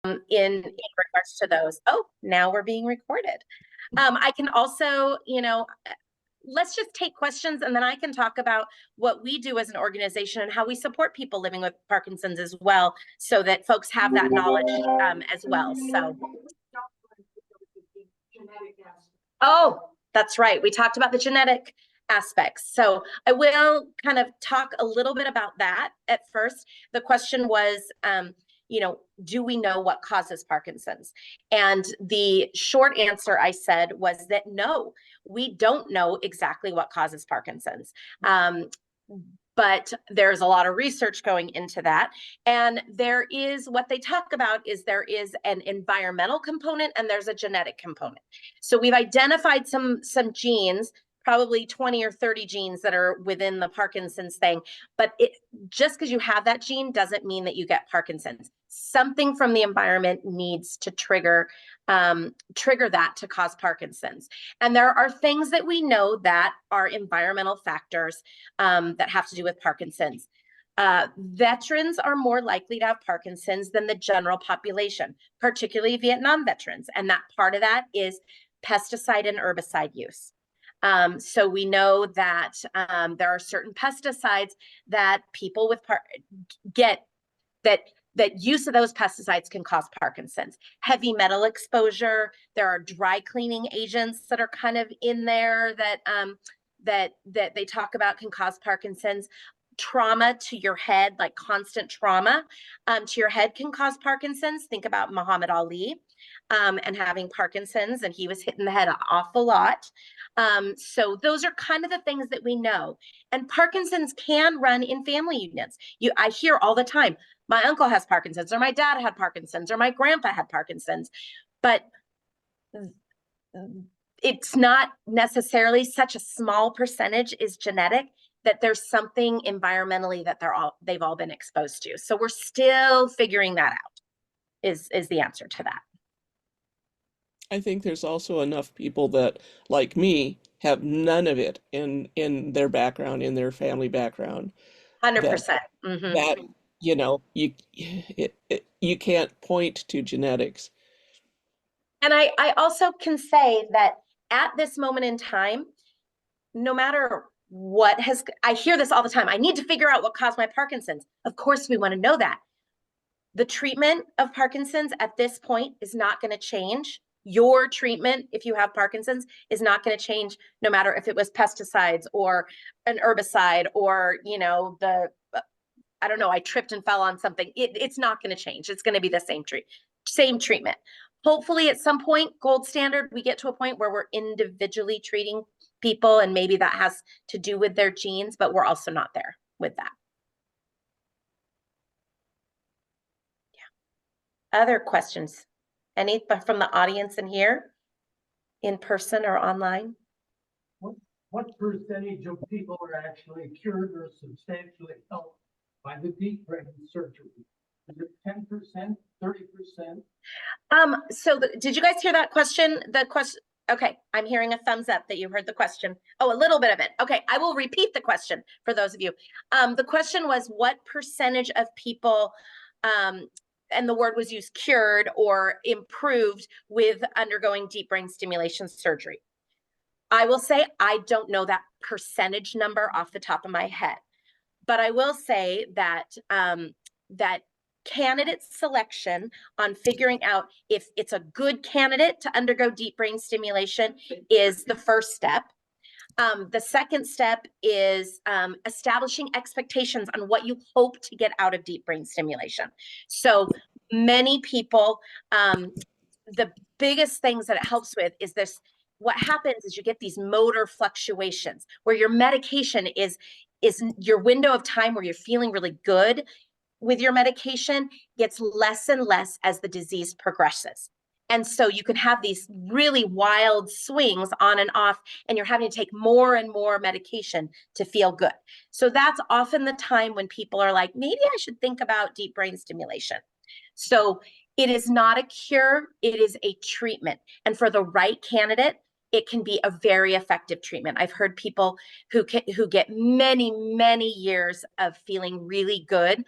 in regards to those. Oh, now we're being recorded. I can also, let's just take questions and then I can talk about what we do as an organization and how we support people living with Parkinson's as well, so that folks have that knowledge as well. So, oh, that's right. We talked about the genetic aspects. So I will kind of talk a little bit about that at first. The question was, do we know what causes Parkinson's? And the short answer I said was that no, we don't know exactly what causes Parkinson's. But there's a lot of research going into that. And there is, what they talk about is there is an environmental component and there's a genetic component. So we've identified some genes, probably 20 or 30 genes that are within the Parkinson's thing. But just because you have that gene doesn't mean that you get Parkinson's. Something from the environment needs to trigger that to cause Parkinson's. And there are things that we know that are environmental factors that have to do with Parkinson's. Veterans are more likely to have Parkinson's than the general population, particularly Vietnam veterans. And that part of that is pesticide and herbicide use. So we know that there are certain pesticides that people with get that use of those pesticides can cause Parkinson's. Heavy metal exposure. There are dry cleaning agents that are kind of in there that they talk about can cause Parkinson's. Trauma to your head, like constant trauma to your head, can cause Parkinson's. Think about Muhammad Ali and having Parkinson's, and he was hitting the head an awful lot. So those are kind of the things that we know. And Parkinson's can run in family units. I hear all the time, my uncle has Parkinson's, or my dad had Parkinson's, or my grandpa had Parkinson's. But it's not necessarily, such a small percentage is genetic, that there's something environmentally that they've all been exposed to. So we're still figuring that out, is the answer to that. I think there's also enough people that, like me, have none of it in their background, in their family background, that 100%. Mm-hmm. that you can't point to genetics. And I also can say that at this moment in time, no matter what I hear this all the time, I need to figure out what caused my Parkinson's. Of course, we want to know that. The treatment of Parkinson's at this point is not going to change. Your treatment, if you have Parkinson's, is not going to change, no matter if it was pesticides or an herbicide or, I don't know, I tripped and fell on something. It's not going to change. It's going to be the same treatment. Hopefully at some point, gold standard, we get to a point where we're individually treating people, and maybe that has to do with their genes, but we're also not there with that. Yeah. Other questions? Any from the audience in here, in person or online? What percentage of people are actually cured or substantially helped by the deep brain surgery? Is it 10%, 30%? So did you guys hear that question? The question. Okay, I'm hearing a thumbs up that you heard the question. Oh, a little bit of it. Okay, I will repeat the question for those of you. The question was, what percentage of people, and the word was used, cured or improved with undergoing deep brain stimulation surgery? I will say I don't know that percentage number off the top of my head, but I will say that that candidate selection on figuring out if it's a good candidate to undergo deep brain stimulation is the first step. The second step is establishing expectations on what you hope to get out of deep brain stimulation. So many people, the biggest things that it helps with is this. What happens is you get these motor fluctuations where your medication is your window of time where you're feeling really good with your medication gets less and less as the disease progresses. And so you can have these really wild swings on and off, and you're having to take more and more medication to feel good. So that's often the time when people are like, maybe I should think about deep brain stimulation. So it is not a cure, it is a treatment. And for the right candidate, it can be a very effective treatment. I've heard people who get many, many years of feeling really good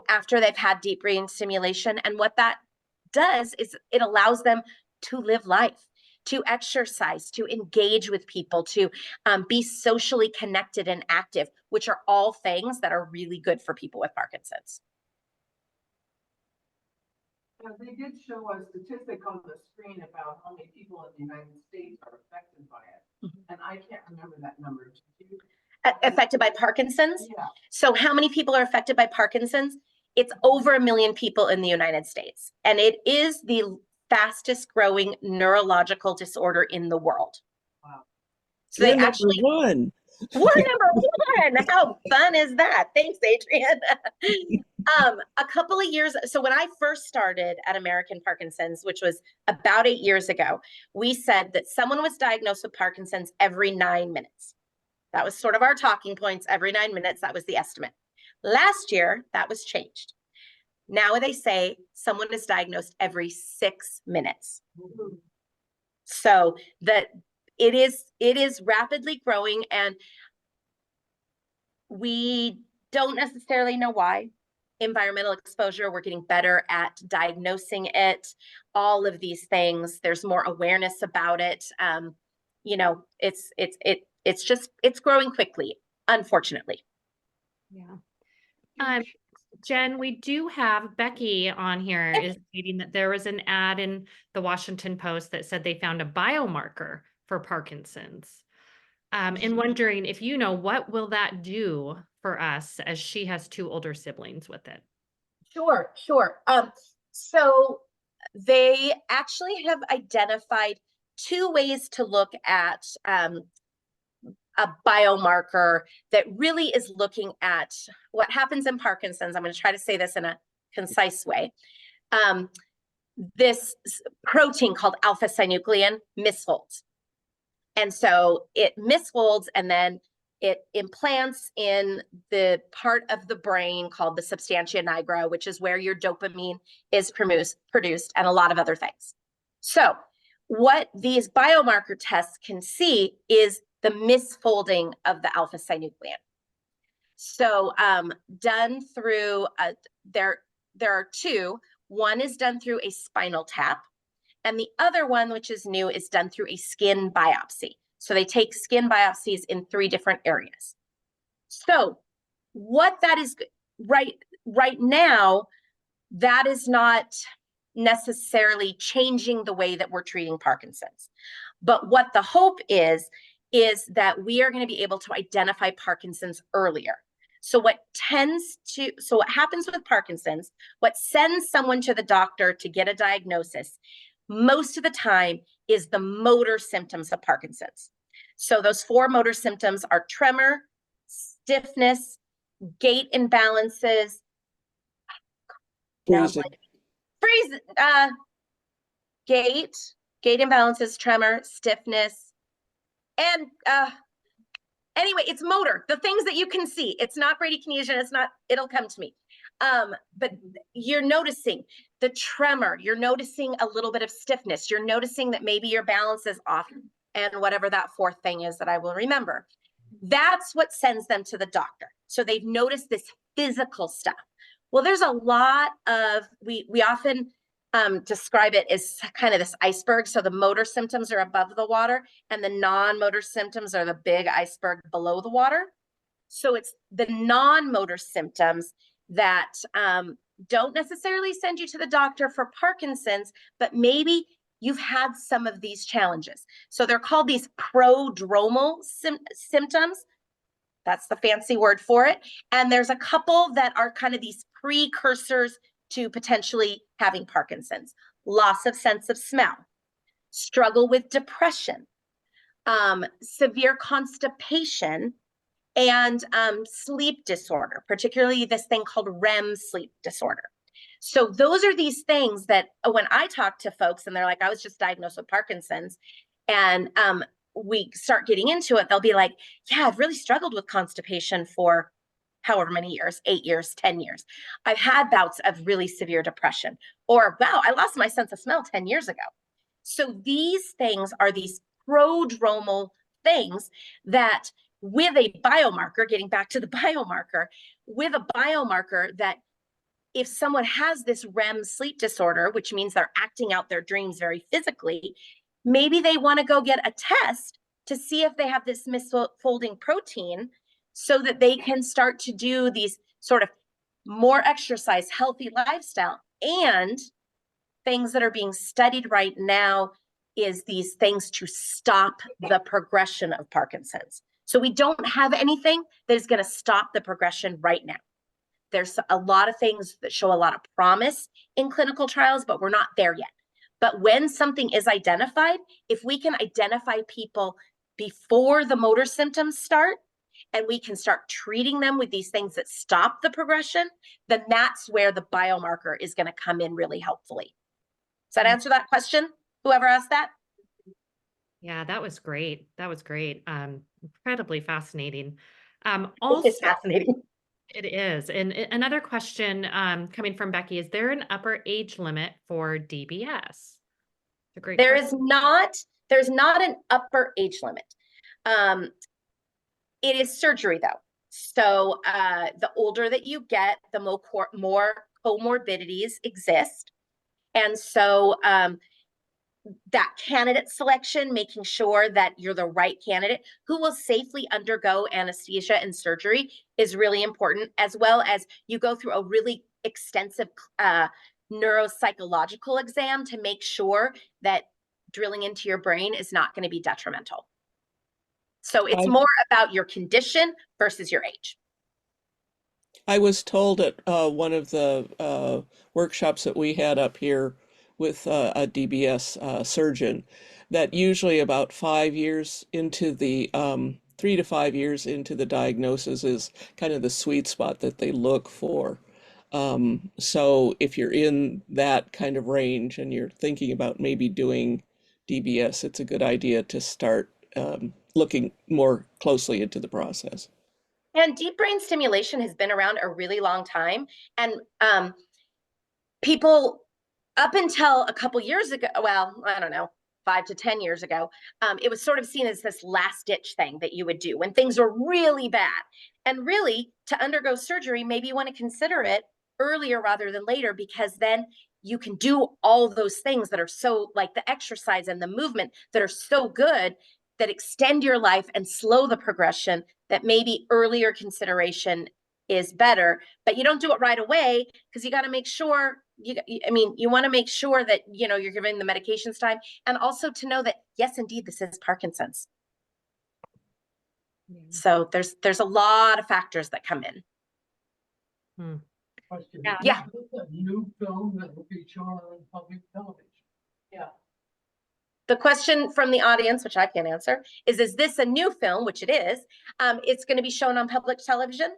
after they've had deep brain stimulation. And what that does is it allows them to live life, to exercise, to engage with people, to be socially connected and active, which are all things that are really good for people with Parkinson's. They did show a statistic on the screen about how many people in the United States are affected by it. And I can't remember that number. Affected by Parkinson's? Yeah. So how many people are affected by Parkinson's? It's over 1 million people in the United States. And it is the fastest growing neurological disorder in the world. Wow. So We're they number actually, one. we're number one. How fun is that? Thanks, Adrian. A couple of years, so when I first started at American Parkinson's, which was about 8 years ago, we said that someone was diagnosed with Parkinson's every 9 minutes. That was sort of our talking points. Every 9 minutes, that was the estimate. Last year, that was changed. Now they say someone is diagnosed every 6 minutes. So that it is rapidly growing, and we don't necessarily know why. Environmental exposure, we're getting better at diagnosing it, all of these things. There's more awareness about it. You know, it's growing quickly, unfortunately. Yeah. Jen, we do have Becky on here is stating that there was an ad in the Washington Post that said they found a biomarker for Parkinson's. And wondering if you know, what will that do for us, as she has 2 older siblings with it? Sure. So they actually have identified 2 ways to look at a biomarker that really is looking at what happens in Parkinson's. I'm going to try to say this in a concise way. This protein called alpha-synuclein misfolds. And so it misfolds, and then it implants in the part of the brain called the substantia nigra, which is where your dopamine is produced, and a lot of other things. So what these biomarker tests can see is the misfolding of the alpha-synuclein. So done through, there are 2. One is done through a spinal tap, and the other one, which is new, is done through a skin biopsy. So they take skin biopsies in 3 different areas. So what that is right now, that is not necessarily changing the way that we're treating Parkinson's. But what the hope is that we are going to be able to identify Parkinson's earlier. So what happens with Parkinson's, what sends someone to the doctor to get a diagnosis, most of the time is the motor symptoms of Parkinson's. So those 4 motor symptoms are tremor, stiffness, gait imbalances, gait imbalances, tremor, stiffness, and anyway, it's motor, the things that you can see. It's not bradykinesia, it'll come to me. But you're noticing the tremor, you're noticing a little bit of stiffness, you're noticing that maybe your balance is off, and whatever that 4th thing is that I will remember. That's what sends them to the doctor. So they've noticed this physical stuff. Well, there's a lot of, we often describe it as kind of this iceberg. So the motor symptoms are above the water, and the non-motor symptoms are the big iceberg below the water. So it's the non-motor symptoms that don't necessarily send you to the doctor for Parkinson's, but maybe you've had some of these challenges. So they're called these prodromal symptoms. That's the fancy word for it. And there's a couple that are kind of these precursors to potentially having Parkinson's. Loss of sense of smell, struggle with depression, severe constipation, and sleep disorder, particularly this thing called REM sleep disorder. So those are these things that when I talk to folks and they're like, I was just diagnosed with Parkinson's, and we start getting into it, they'll be like, yeah, I've really struggled with constipation for however many years, 8 years, 10 years. I've had bouts of really severe depression, or wow, I lost my sense of smell 10 years ago. So these things are these prodromal things that with a biomarker, getting back to the biomarker, with a biomarker that if someone has this REM sleep disorder, which means they're acting out their dreams very physically, maybe they want to go get a test to see if they have this misfolding protein so that they can start to do these sort of more exercise, healthy lifestyle. And things that are being studied right now is these things to stop the progression of Parkinson's. So we don't have anything that is going to stop the progression right now. There's a lot of things that show a lot of promise in clinical trials, but we're not there yet. But when something is identified, if we can identify people before the motor symptoms start, and we can start treating them with these things that stop the progression, then that's where the biomarker is going to come in really helpfully. Does that answer that question? Whoever asked that? Yeah, that was great. That was great. Incredibly fascinating. It Also, is fascinating. it is. And another question coming from Becky, is there an upper age limit for DBS? It's a great There question. is not, there's not an upper age limit. It is surgery though. So the older that you get, the more comorbidities exist. And so that candidate selection, making sure that you're the right candidate who will safely undergo anesthesia and surgery is really important, as well as you go through a really extensive neuropsychological exam to make sure that drilling into your brain is not going to be detrimental. So it's more about your condition versus your age. I was told at one of the workshops that we had up here with a DBS surgeon that usually about 5 years into the 3 to 5 years into the diagnosis is kind of the sweet spot that they look for. So if you're in that kind of range and you're thinking about maybe doing DBS, it's a good idea to start looking more closely into the process. And deep brain stimulation has been around a really long time. And people up until a couple years ago, well, I don't know, 5 to 10 years ago, it was sort of seen as this last ditch thing that you would do when things were really bad. And really, to undergo surgery, maybe you want to consider it earlier rather than later, because then you can do all those things that are so, like the exercise and the movement that are so good, that extend your life and slow the progression, that maybe earlier consideration is better. But you don't do it right away, because you got to make sure you want to make sure that you're giving the medications time, and also to know that yes, indeed, this is Parkinson's. Yeah. So there's a lot of factors that come in. Question. Yeah. Is this a new film that will be shown on public television? Yeah. The question from the audience, which I can't answer, is this a new film? Which it is. It's going to be shown on public television.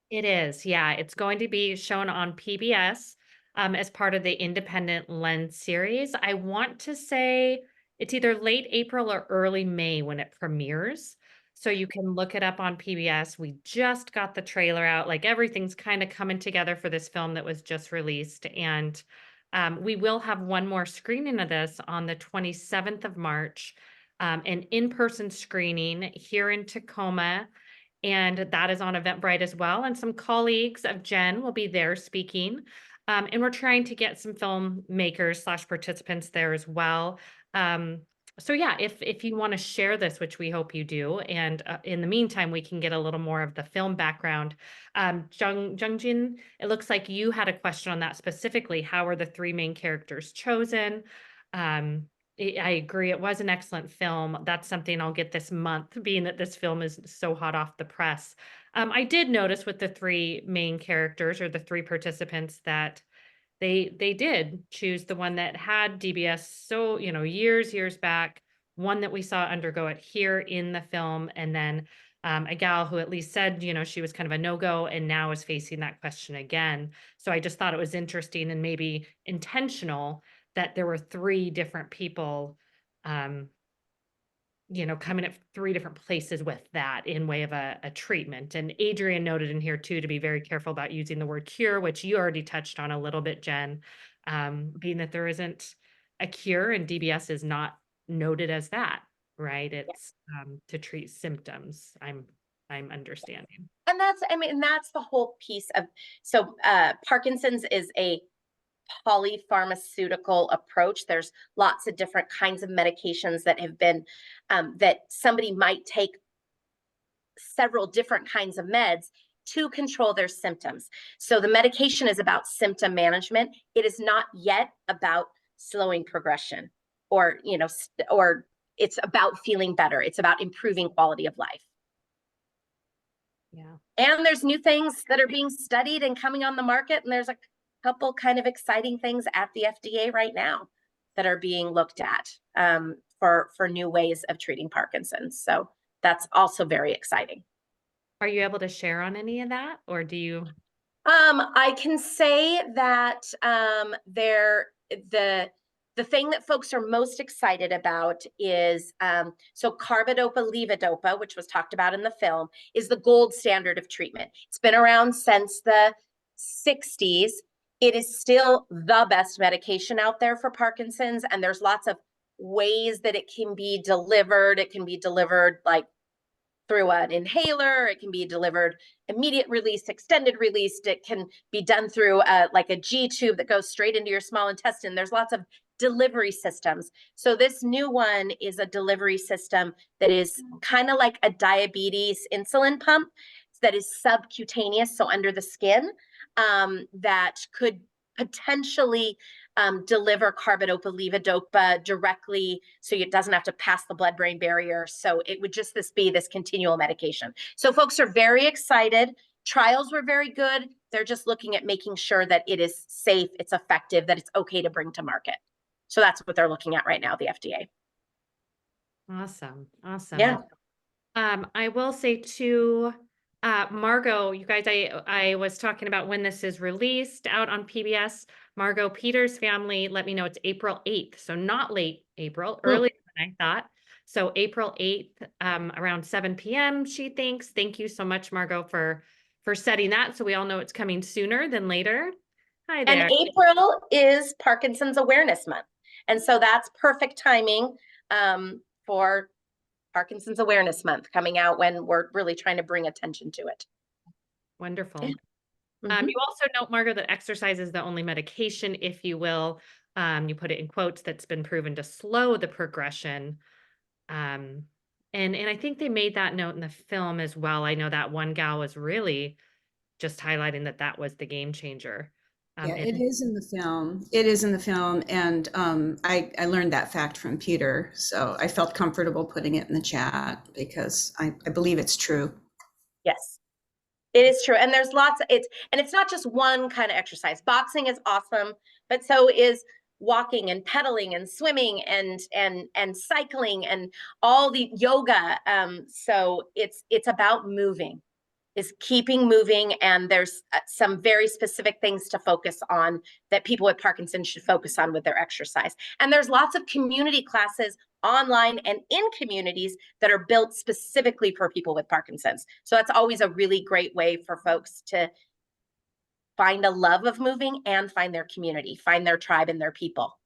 It is, yeah. It's going to be shown on PBS as part of the Independent Lens series. I want to say it's either late April or early May when it premieres. So you can look it up on PBS. We just got the trailer out. Like everything's kind of coming together for this film that was just released. And we will have one more screening of this on the 27th of March, an in-person screening here in Tacoma. And that is on Eventbrite as well. And some colleagues of Jenn will be there speaking. And we're trying to get some filmmakers / participants there as well. So yeah, if you want to share this, which we hope you do, and in the meantime, we can get a little more of the film background. Jungjin, it looks like you had a question on that specifically. How are the 3 main characters chosen? I agree. It was an excellent film. That's something I'll get this month, being that this film is so hot off the press. I did notice with the 3 main characters, or the 3 participants, that they did choose the one that had DBS. So, years back, one that we saw undergo it here in the film. And then a gal who at least said, she was kind of a no-go and now is facing that question again. So I just thought it was interesting and maybe intentional that there were 3 different people, coming at 3 different places with that in way of a treatment. And Adrian noted in here too, to be very careful about using the word cure, which you already touched on a little bit, Jenn, being that there isn't a cure and DBS is not noted as that, right? It's to treat symptoms. I'm I'm understanding. And that's, I mean, that's the whole piece of, so Parkinson's is a polypharmaceutical approach. There's lots of different kinds of medications that have been, that somebody might take several different kinds of meds to control their symptoms. So the medication is about symptom management. It is not yet about slowing progression or, you know, or it's about feeling better. It's about improving quality of life. Yeah. And there's new things that are being studied and coming on the market. And there's a couple kind of exciting things at the FDA right now that are being looked at for new ways of treating Parkinson's. So that's also very exciting. Are you able to share on any of that, or do you? I can say that the thing that folks are most excited about is so carbidopa levodopa, which was talked about in the film, is the gold standard of treatment. It's been around since the 60s. It is still the best medication out there for Parkinson's, and there's lots of ways that it can be delivered. It can be delivered like through an inhaler. It can be delivered immediate release, extended release. It can be done through like a G tube that goes straight into your small intestine. There's lots of delivery systems. So this new one is a delivery system that is kind of like a diabetes insulin pump that is subcutaneous, so under the skin, that could potentially deliver carbidopa levodopa directly, so it doesn't have to pass the blood-brain barrier. So it would just be this continual medication. So folks are very excited. Trials were very good. They're just looking at making sure that it is safe, it's effective, that it's okay to bring to market. So that's what they're looking at right now, the FDA. Awesome. Awesome. Yeah. I will say too, Margot, you guys, I was talking about when this is released out on PBS. Margot Peters' family let me know it's April 8th. So not late April, earlier than I thought. So April 8th, around 7 p.m., she thinks. Thank you so much, Margot, for setting that. So we all know it's coming sooner than later. Hi there. And April is Parkinson's Awareness Month. And so that's perfect timing for Parkinson's Awareness Month coming out when we're really trying to bring attention to it. Wonderful. Yeah. You also note, Margot, that exercise is the only medication, if you will. You put it in quotes, that's been proven to slow the progression. And I think they made that note in the film as well. I know that one gal was really just highlighting that was the game changer. Yeah, it is in the film. It is in the film. And I learned that fact from Peter. So I felt comfortable putting it in the chat because I believe it's true. Yes, it is true. And there's lots of it's not just one kind of exercise. Boxing is awesome, but so is walking and pedaling and swimming and cycling and all the yoga. So it's about moving. Is keeping moving, and there's some very specific things to focus on that people with Parkinson's should focus on with their exercise. And there's lots of community classes online and in communities that are built specifically for people with Parkinson's. So that's always a really great way for folks to find a love of moving and find their community, find their tribe and their people.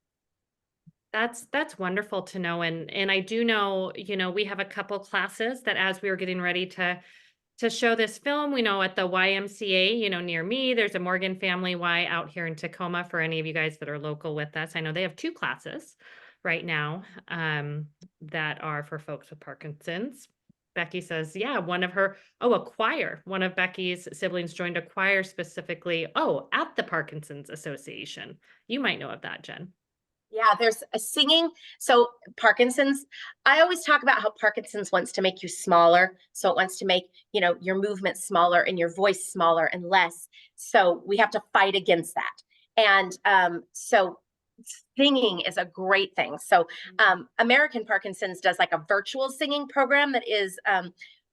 That's wonderful to know. And I do know, we have a couple classes that as we were getting ready to show this film, we know at the YMCA, near me, there's a Morgan Family Y out here in Tacoma for any of you guys that are local with us. I know they have 2 classes right now that are for folks with Parkinson's. Becky says, yeah, a choir. One of Becky's siblings joined a choir specifically, at the Parkinson's Association. You might know of that, Jen. Yeah, there's a singing. So Parkinson's, I always talk about how Parkinson's wants to make you smaller. So it wants to make, your movement smaller and your voice smaller and less. So we have to fight against that. And so singing is a great thing. So American Parkinson's does like a virtual singing program that is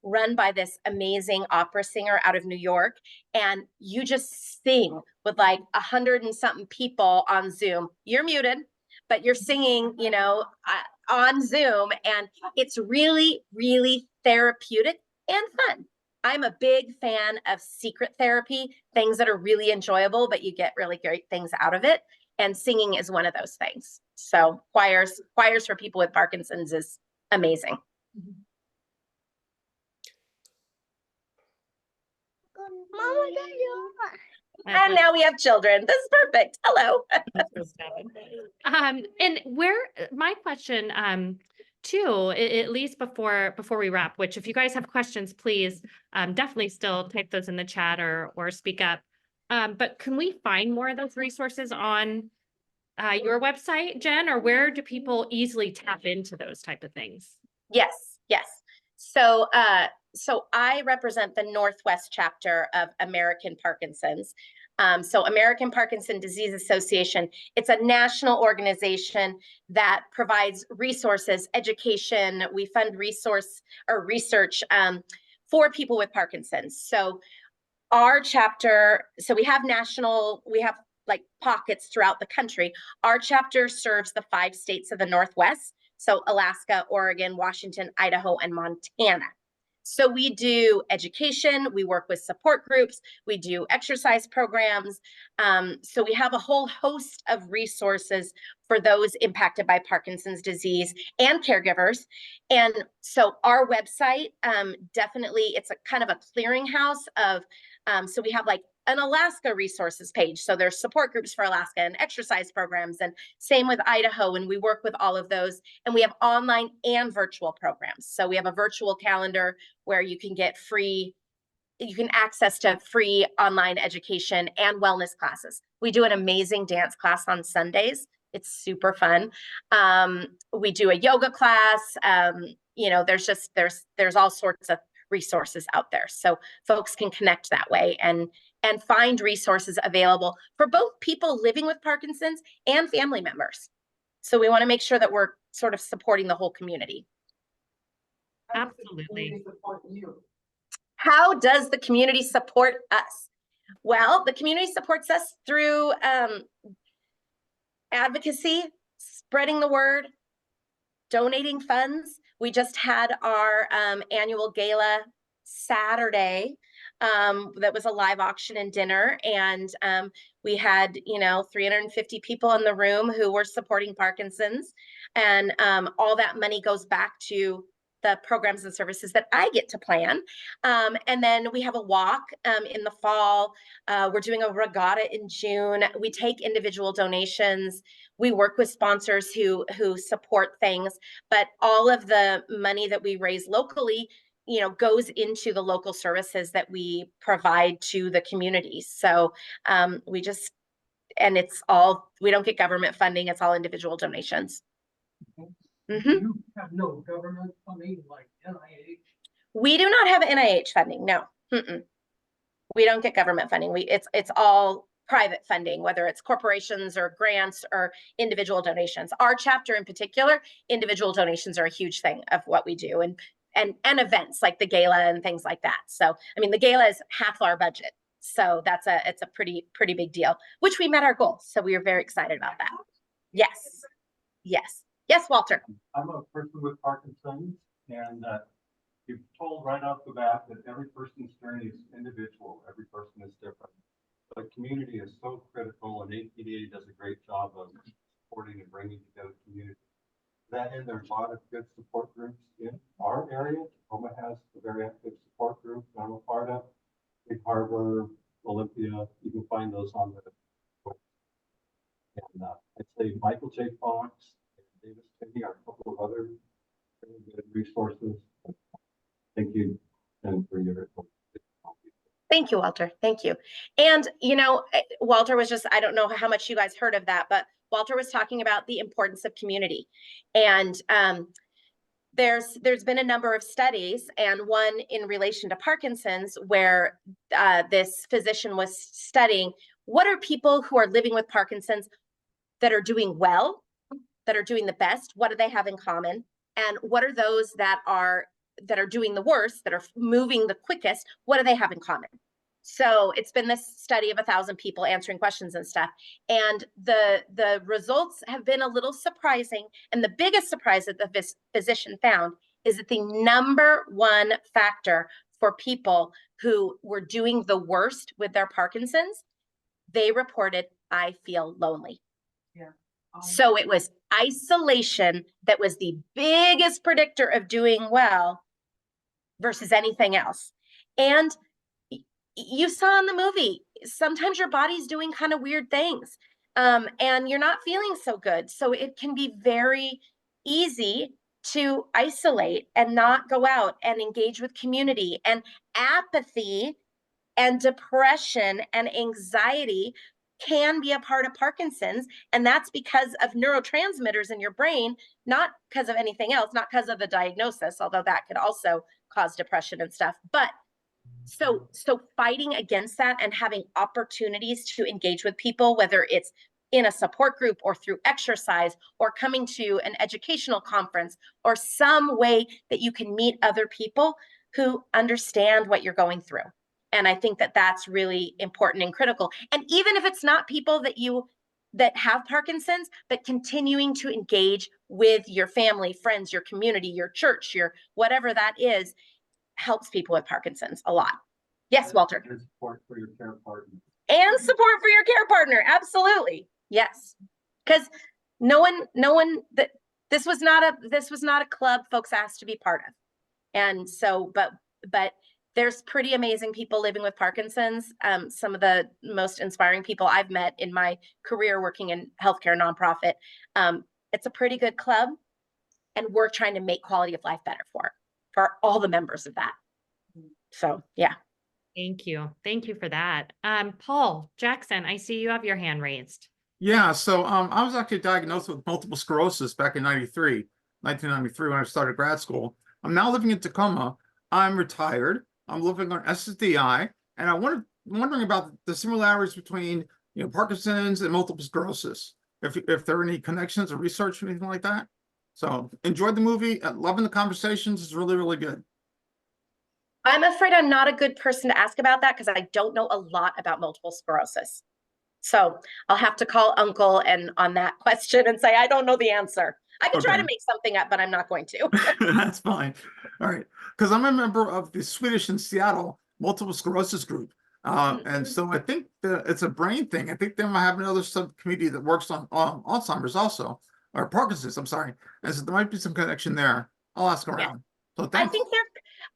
run by this amazing opera singer out of New York. And you just sing with like 100 and something people on Zoom. You're muted, but you're singing, on Zoom, and it's really, really therapeutic and fun. I'm a big fan of secret therapy, things that are really enjoyable, but you get really great things out of it. And singing is one of those things. So choirs for people with Parkinson's is amazing. Mama, and now we have children. This is perfect. Hello. And where my question, too, at least before we wrap, which if you guys have questions, please definitely still type those in the chat or speak up. But can we find more of those resources on your website, Jen, or where do people easily tap into those type of things? Yes, yes. So, so I represent the Northwest chapter of American Parkinson's. So American Parkinson Disease Association, it's a national organization that provides resources, education. We fund resource or research for people with Parkinson's. So our chapter, so we have like pockets throughout the country. Our chapter serves the 5 states of the Northwest. So Alaska, Oregon, Washington, Idaho, and Montana. So we do education, we work with support groups, we do exercise programs. So we have a whole host of resources for those impacted by Parkinson's disease and caregivers. And so our website, definitely, it's a kind of a clearinghouse of, so we have like an Alaska resources page. So there's support groups for Alaska and exercise programs, and same with Idaho. And we work with all of those. And we have online and virtual programs. So we have a virtual calendar where you can get you can access to free online education and wellness classes. We do an amazing dance class on Sundays. It's super fun. We do a yoga class. You know, there's all sorts of resources out there. So folks can connect that way and find resources available for both people living with Parkinson's and family members. So we want to make sure that we're sort of supporting the whole community. Absolutely. How does the community support us? Well, the community supports us through advocacy, spreading the word, donating funds. We just had our annual gala Saturday. That was a live auction and dinner, and we had 350 people in the room who were supporting Parkinson's, and all that money goes back to the programs and services that I get to plan. And then we have a walk in the fall. We're doing a regatta in June. We take individual donations. We work with sponsors who support things, but all of the money that we raise locally, goes into the local services that we provide to the community. So we don't get government funding. It's all individual donations. Mm-hmm. You have no government funding like NIH? We do not have NIH funding. No. Mm-mm. We don't get government funding. It's all private funding, whether it's corporations or grants or individual donations. Our chapter in particular, individual donations are a huge thing of what we do, and events like the gala and things like that. So, I mean, the gala is half our budget. So it's a pretty big deal, which we met our goal. So we were very excited about that. Yes. Yes. Yes, Walter. I'm a person with Parkinson's, and you've told right off the bat that every person's journey is individual. Every person is different. But community is so critical, and APDA does a great job of supporting and bringing together community. That and there's a lot of good support groups in our area. Tacoma has a very active support group that I'm a part of. Big Harbor, Olympia, you can find those on the website. And I'd say Michael J. Fox, Davis Tinney are a couple of other really good resources. Thank you, and for your report. Thank you, Walter. Thank you. And Walter was just, I don't know how much you guys heard of that, but Walter was talking about the importance of community. And there's been a number of studies, and one in relation to Parkinson's, where this physician was studying what are people who are living with Parkinson's that are doing well, that are doing the best, what do they have in common? And what are those that are doing the worst, that are moving the quickest, what do they have in common? So it's been this study of 1,000 people answering questions and stuff. And the results have been a little surprising. And the biggest surprise that the physician found is that the number one factor for people who were doing the worst with their Parkinson's, they reported, I feel lonely. Yeah. So it was isolation that was the biggest predictor of doing well versus anything else. And you saw in the movie, sometimes your body's doing kind of weird things, and you're not feeling so good. So it can be very easy to isolate and not go out and engage with community. And apathy and depression and anxiety can be a part of Parkinson's. And that's because of neurotransmitters in your brain, not because of anything else, not because of the diagnosis, although that could also cause depression and stuff. But so fighting against that and having opportunities to engage with people, whether it's in a support group or through exercise or coming to an educational conference or some way that you can meet other people who understand what you're going through. And I think that that's really important and critical. And even if it's not people that have Parkinson's, but continuing to engage with your family, friends, your community, your church, your whatever that is, helps people with Parkinson's a lot. Yes, Walter. And support for your care partner. And support for your care partner. Absolutely. Yes. Because no one that this was not a club folks asked to be part of. And so, but there's pretty amazing people living with Parkinson's. Some of the most inspiring people I've met in my career working in healthcare nonprofit. It's a pretty good club, and we're trying to make quality of life better for all the members of that. So, yeah. Thank you. Thank you for that. Paul Jackson, I see you have your hand raised. Yeah, so I was actually diagnosed with multiple sclerosis back in 1993 when I started grad school. I'm now living in Tacoma. I'm retired. I'm living on SSDI, and I'm wondering about the similarities between Parkinson's and multiple sclerosis. If there are any connections or research or anything like that. So enjoyed the movie. Loving the conversations. It's really, really good. I'm afraid I'm not a good person to ask about that because I don't know a lot about multiple sclerosis. So I'll have to call Uncle and on that question and say, I don't know the answer. I can try to make something up, but I'm not going to. That's fine. All right. Because I'm a member of the Swedish in Seattle multiple sclerosis group. And so I think it's a brain thing. I think they might have another subcommittee that works on Alzheimer's also, or Parkinson's, I'm sorry. And so there might be some connection there. I'll ask around. Yeah. So thanks. I think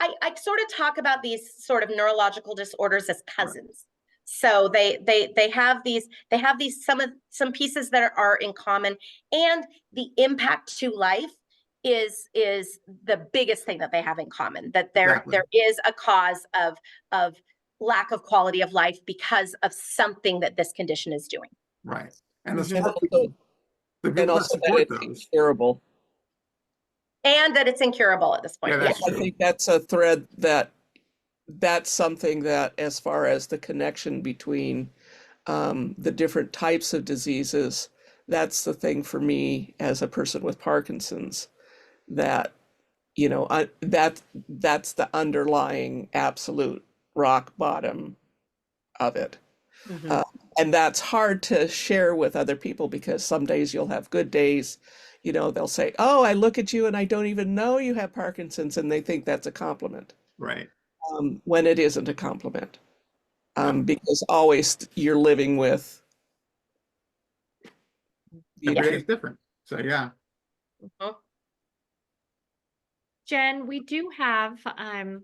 I sort of talk about these sort of neurological disorders as cousins. Right. So they have these some pieces that are in common, and the impact to life is the biggest thing that they have in common, that there is a cause of lack of quality of life because of something that this condition is doing. Right. And also that it's incurable. And that it's incurable at this point. Yeah, I think that's a thread that's something that, as far as the connection between the different types of diseases, that's the thing for me as a person with Parkinson's, that, that's the underlying absolute rock bottom of it. Mm-hmm. And that's hard to share with other people because some days you'll have good days. They'll say, oh, I look at you and I don't even know you have Parkinson's, and they think that's a compliment. Right. When it isn't a compliment. Because always you're living with. It's different. So, yeah. Uh-huh. Jen, we do have, and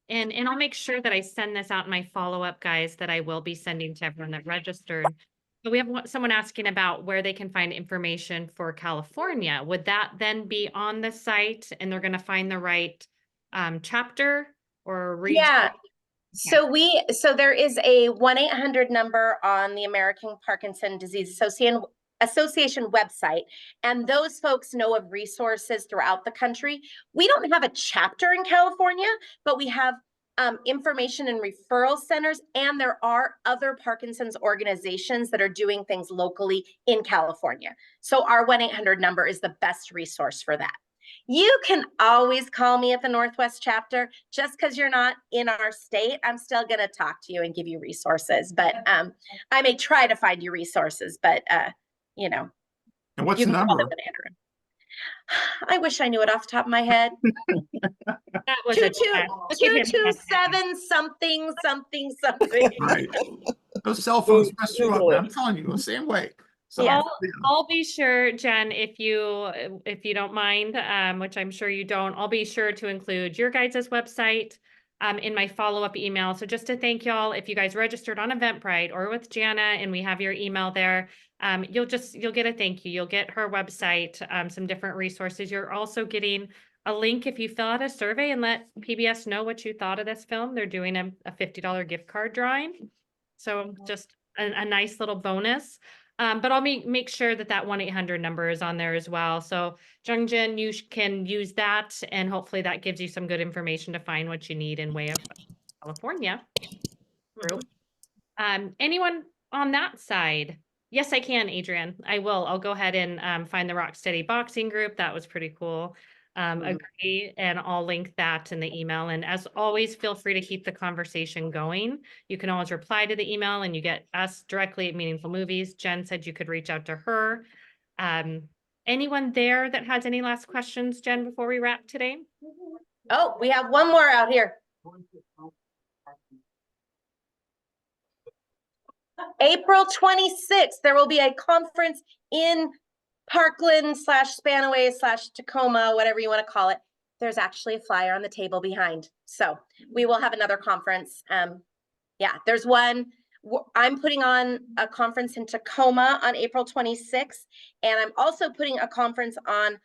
I'll make sure that I send this out in my follow-up, guys, that I will be sending to everyone that registered. But we have someone asking about where they can find information for California. Would that then be on the site and they're going to find the right chapter or region? Yeah. So there is a 1-800 number on the American Parkinson Disease Association website, and those folks know of resources throughout the country. We don't have a chapter in California, but we have information and referral centers, and there are other Parkinson's organizations that are doing things locally in California. So our 1-800 number is the best resource for that. You can always call me at the Northwest chapter. Just because you're not in our state, I'm still going to talk to you and give you resources. But I may try to find you resources, but And what's the number? I wish I knew it off the top of my head. That was 227 something. Right. Those cell phones mess you up. I'm telling you, the same way. So yeah. I'll be sure, Jen, if you don't mind, which I'm sure you don't, I'll be sure to include your guys' website, in my follow-up email. So just to thank y'all, if you guys registered on Eventbrite or with Jana and we have your email there, you'll get a thank you. You'll get her website, some different resources. You're also getting a link if you fill out a survey and let PBS know what you thought of this film. They're doing a $50 gift card drawing. So just a nice little bonus. But I'll make sure that 1-800 number is on there as well. So Jungjin, you can use that, and hopefully that gives you some good information to find what you need in way of California group. Anyone on that side? Yes, I can, Adrian. I will. I'll go ahead and find the Rocksteady boxing group. That was pretty cool. Agree, and I'll link that in the email. And as always, feel free to keep the conversation going. You can always reply to the email and you get us directly at Meaningful Movies. Jen said you could reach out to her. Anyone there that has any last questions, Jen, before we wrap today? Oh, we have one more out here. April 26th, there will be a conference in Parkland / Spanaway / Tacoma, whatever you want to call it. There's actually a flyer on the table behind. So we will have another conference. Yeah, there's one. I'm putting on a conference in Tacoma on April 26th. And I'm also putting a conference on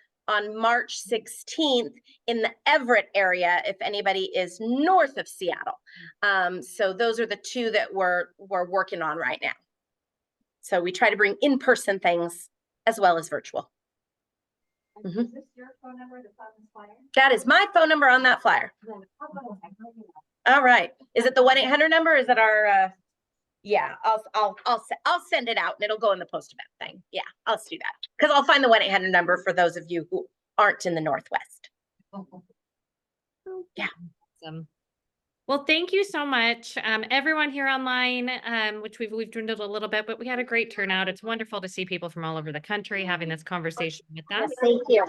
March 16th in the Everett area, if anybody is north of Seattle. So those are the two that we're working on right now. So we try to bring in-person things as well as virtual. Is this your phone number that's on this flyer? That is my phone number on that flyer. All right. Is it the 1-800 number? Or is it our? Yeah, I'll send it out and it'll go in the post event thing. Yeah, I'll do that because I'll find the 1-800 number for those of you who aren't in the Northwest. Yeah. Awesome. Well, thank you so much, everyone here online, which we've dwindled a little bit, but we had a great turnout. It's wonderful to see people from all over the country having this conversation with us. Thank you.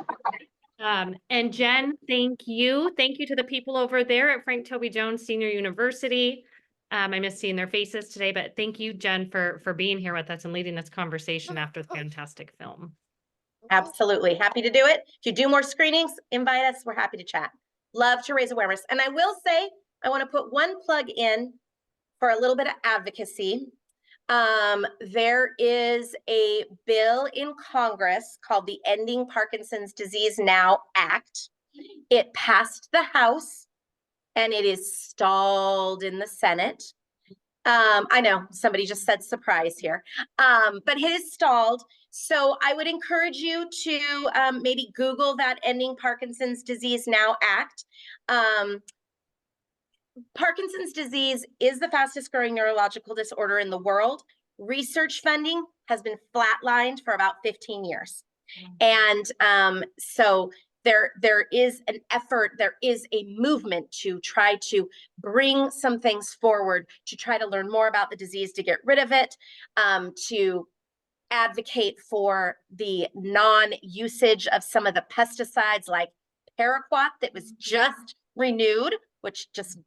And Jen, thank you. Thank you to the people over there at Frank Toby Jones Senior University. I miss seeing their faces today, but thank you, Jen, for being here with us and leading this conversation after the fantastic film. Absolutely. Happy to do it. If you do more screenings, invite us. We're happy to chat. Love to raise awareness. And I will say, I want to put one plug in for a little bit of advocacy. There is a bill in Congress called the Ending Parkinson's Disease Now Act. It passed the House and it is stalled in the Senate. I know somebody just said surprise here, but it is stalled. So I would encourage you to maybe Google that Ending Parkinson's Disease Now Act. Parkinson's disease is the fastest growing neurological disorder in the world. Research funding has been flatlined for about 15 years. And so there is an effort, there is a movement to try to bring some things forward, to try to learn more about the disease, to get rid of it, to advocate for the non-usage of some of the pesticides like paraquat that was just renewed, which just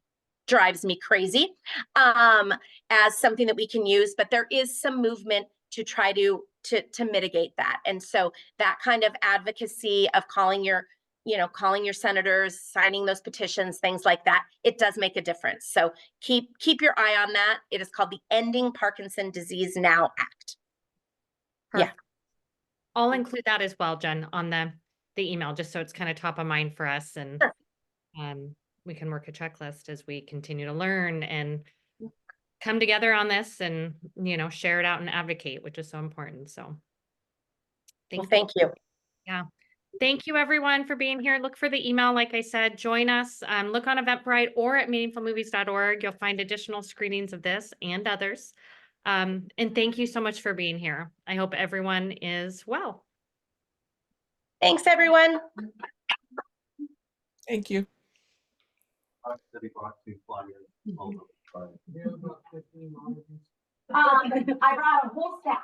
drives me crazy, as something that we can use. But there is some movement to try to mitigate that. And so that kind of advocacy of calling your senators, signing those petitions, things like that, it does make a difference. So keep your eye on that. It is called the Ending Parkinson's Disease Now Act. Perfect. Yeah. I'll include that as well, Jen, on the email, just so it's kind of top of mind for us. And sure. We can work a checklist as we continue to learn and come together on this and, share it out and advocate, which is so important. So thank you. Yeah. Thank you, everyone, for being here. Look for the email. Like I said, join us. Look on Eventbrite or at meaningfulmovies.org. You'll find additional screenings of this and others. And thank you so much for being here. I hope everyone is well. Thanks, everyone. Thank you. I brought a whole stack.